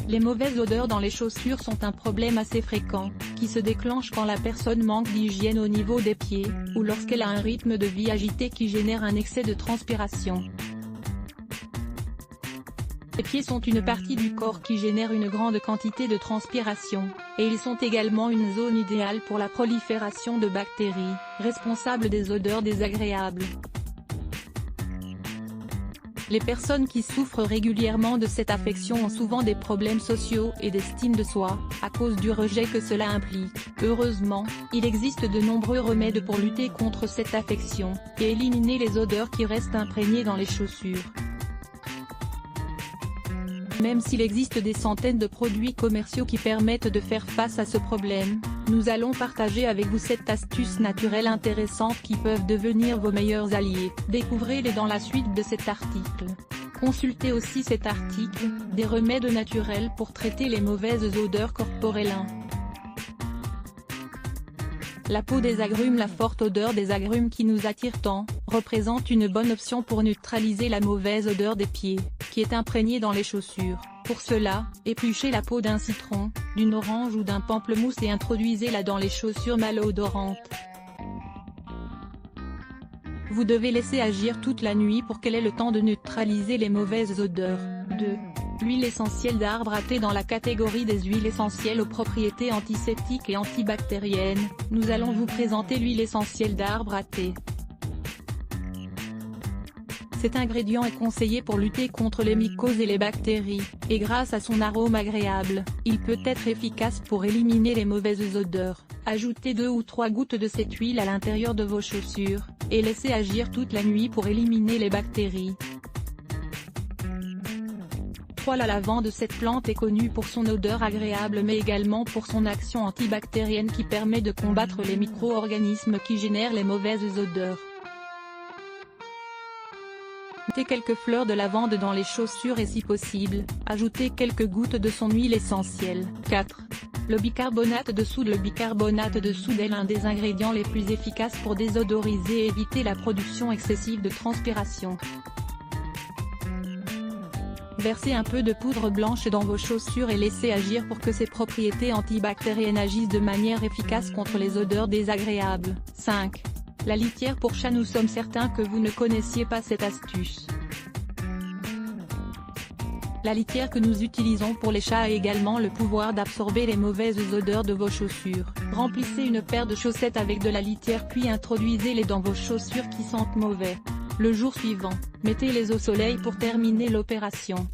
Les mauvaises odeurs dans les chaussures sont un problème assez fréquent, qui se déclenche quand la personne manque d'hygiène au niveau des pieds, ou lorsqu'elle a un rythme de vie agité qui génère un excès de transpiration. Les pieds sont une partie du corps qui génère une grande quantité de transpiration, et ils sont également une zone idéale pour la prolifération de bactéries, responsables des odeurs désagréables. Les personnes qui souffrent régulièrement de cette affection ont souvent des problèmes sociaux et d'estime de soi, à cause du rejet que cela implique. Heureusement, il existe de nombreux remèdes pour lutter contre cette affection, et éliminer les odeurs qui restent imprégnées dans les chaussures. Même s'il existe des centaines de produits commerciaux qui permettent de faire face à ce problème, nous allons partager avec vous 7 astuces naturelles intéressantes qui peuvent devenir vos meilleurs alliés. Découvrez-les dans la suite de cet article. Consultez aussi cet article, des remèdes naturels pour traiter les mauvaises odeurs corporelles. La peau des agrumes. La forte odeur des agrumes qui nous attire tant, représente une bonne option pour neutraliser la mauvaise odeur des pieds, qui est imprégnée dans les chaussures. Pour cela, épluchez la peau d'un citron, d'une orange ou d'un pamplemousse et introduisez-la dans les chaussures malodorantes. Vous devez laisser agir toute la nuit pour qu'elle ait le temps de neutraliser les mauvaises odeurs. 2. L'huile essentielle d'arbre à thé. Dans la catégorie des huiles essentielles aux propriétés antiseptiques et antibactériennes, nous allons vous présenter l'huile essentielle d'arbre à thé. Cet ingrédient est conseillé pour lutter contre les mycoses et les bactéries, et grâce à son arôme agréable, il peut être efficace pour éliminer les mauvaises odeurs. Ajoutez 2 ou 3 gouttes de cette huile à l'intérieur de vos chaussures, et laissez agir toute la nuit pour éliminer les bactéries. 3. La lavande. Cette plante est connue pour son odeur agréable mais également pour son action antibactérienne qui permet de combattre les micro-organismes qui génèrent les mauvaises odeurs. Mettez quelques fleurs de lavande dans les chaussures et si possible, ajoutez quelques gouttes de son huile essentielle. 4. Le bicarbonate de soude. Le bicarbonate de soude est l'un des ingrédients les plus efficaces pour désodoriser et éviter la production excessive de transpiration. Versez un peu de poudre blanche dans vos chaussures et laissez agir pour que ses propriétés antibactériennes agissent de manière efficace contre les odeurs désagréables. 5. La litière pour chat. Nous sommes certains que vous ne connaissiez pas cette astuce. La litière que nous utilisons pour les chats a également le pouvoir d'absorber les mauvaises odeurs de vos chaussures. Remplissez une paire de chaussettes avec de la litière puis introduisez-les dans vos chaussures qui sentent mauvais. Le jour suivant, mettez-les au soleil pour terminer l'opération.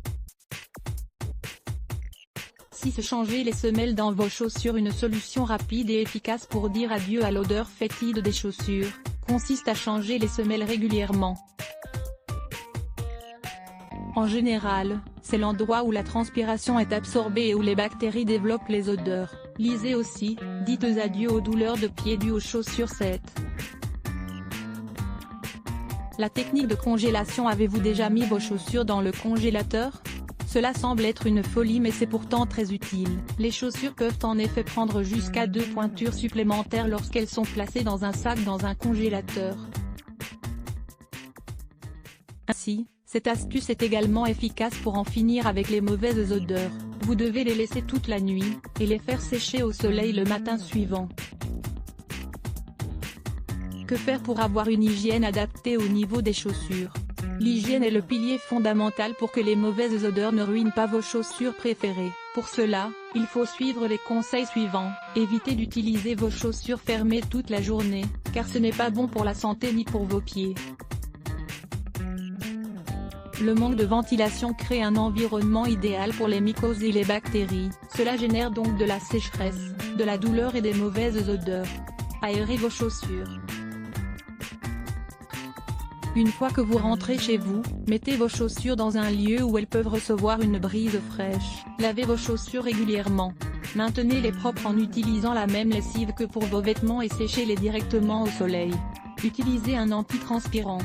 6. Changez les semelles dans vos chaussures. Une solution rapide et efficace pour dire adieu à l'odeur fétide des chaussures, consiste à changer les semelles régulièrement. En général, c'est l'endroit où la transpiration est absorbée et où les bactéries développent les odeurs. Lisez aussi, dites adieu aux douleurs de pieds dues aux chaussures. 7. La technique de congélation. Avez-vous déjà mis vos chaussures dans le congélateur? Cela semble être une folie mais c'est pourtant très utile. Les chaussures peuvent en effet prendre jusqu'à 2 pointures supplémentaires lorsqu'elles sont placées dans un sac dans un congélateur. Ainsi, cette astuce est également efficace pour en finir avec les mauvaises odeurs. Vous devez les laisser toute la nuit, et les faire sécher au soleil le matin suivant. Que faire pour avoir une hygiène adaptée au niveau des chaussures? L'hygiène est le pilier fondamental pour que les mauvaises odeurs ne ruinent pas vos chaussures préférées. Pour cela, il faut suivre les conseils suivants. Évitez d'utiliser vos chaussures fermées toute la journée, car ce n'est pas bon pour la santé ni pour vos pieds. Le manque de ventilation crée un environnement idéal pour les mycoses et les bactéries. Cela génère donc de la sécheresse, de la douleur et des mauvaises odeurs. Aérez vos chaussures. Une fois que vous rentrez chez vous, mettez vos chaussures dans un lieu où elles peuvent recevoir une brise fraîche. Lavez vos chaussures régulièrement. Maintenez-les propres en utilisant la même lessive que pour vos vêtements et séchez-les directement au soleil. Utilisez un antitranspirant.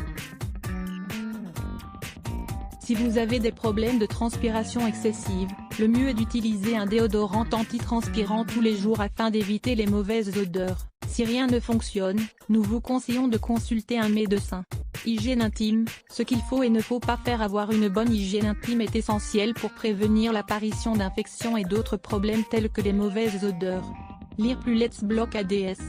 Si vous avez des problèmes de transpiration excessive, le mieux est d'utiliser un déodorant antitranspirant tous les jours afin d'éviter les mauvaises odeurs. Si rien ne fonctionne, nous vous conseillons de consulter un médecin. Hygiène intime, ce qu'il faut et ne faut pas faire. Avoir une bonne hygiène intime est essentiel pour prévenir l'apparition d'infections et d'autres problèmes tels que les mauvaises odeurs. Lire plus Let's Block ADS.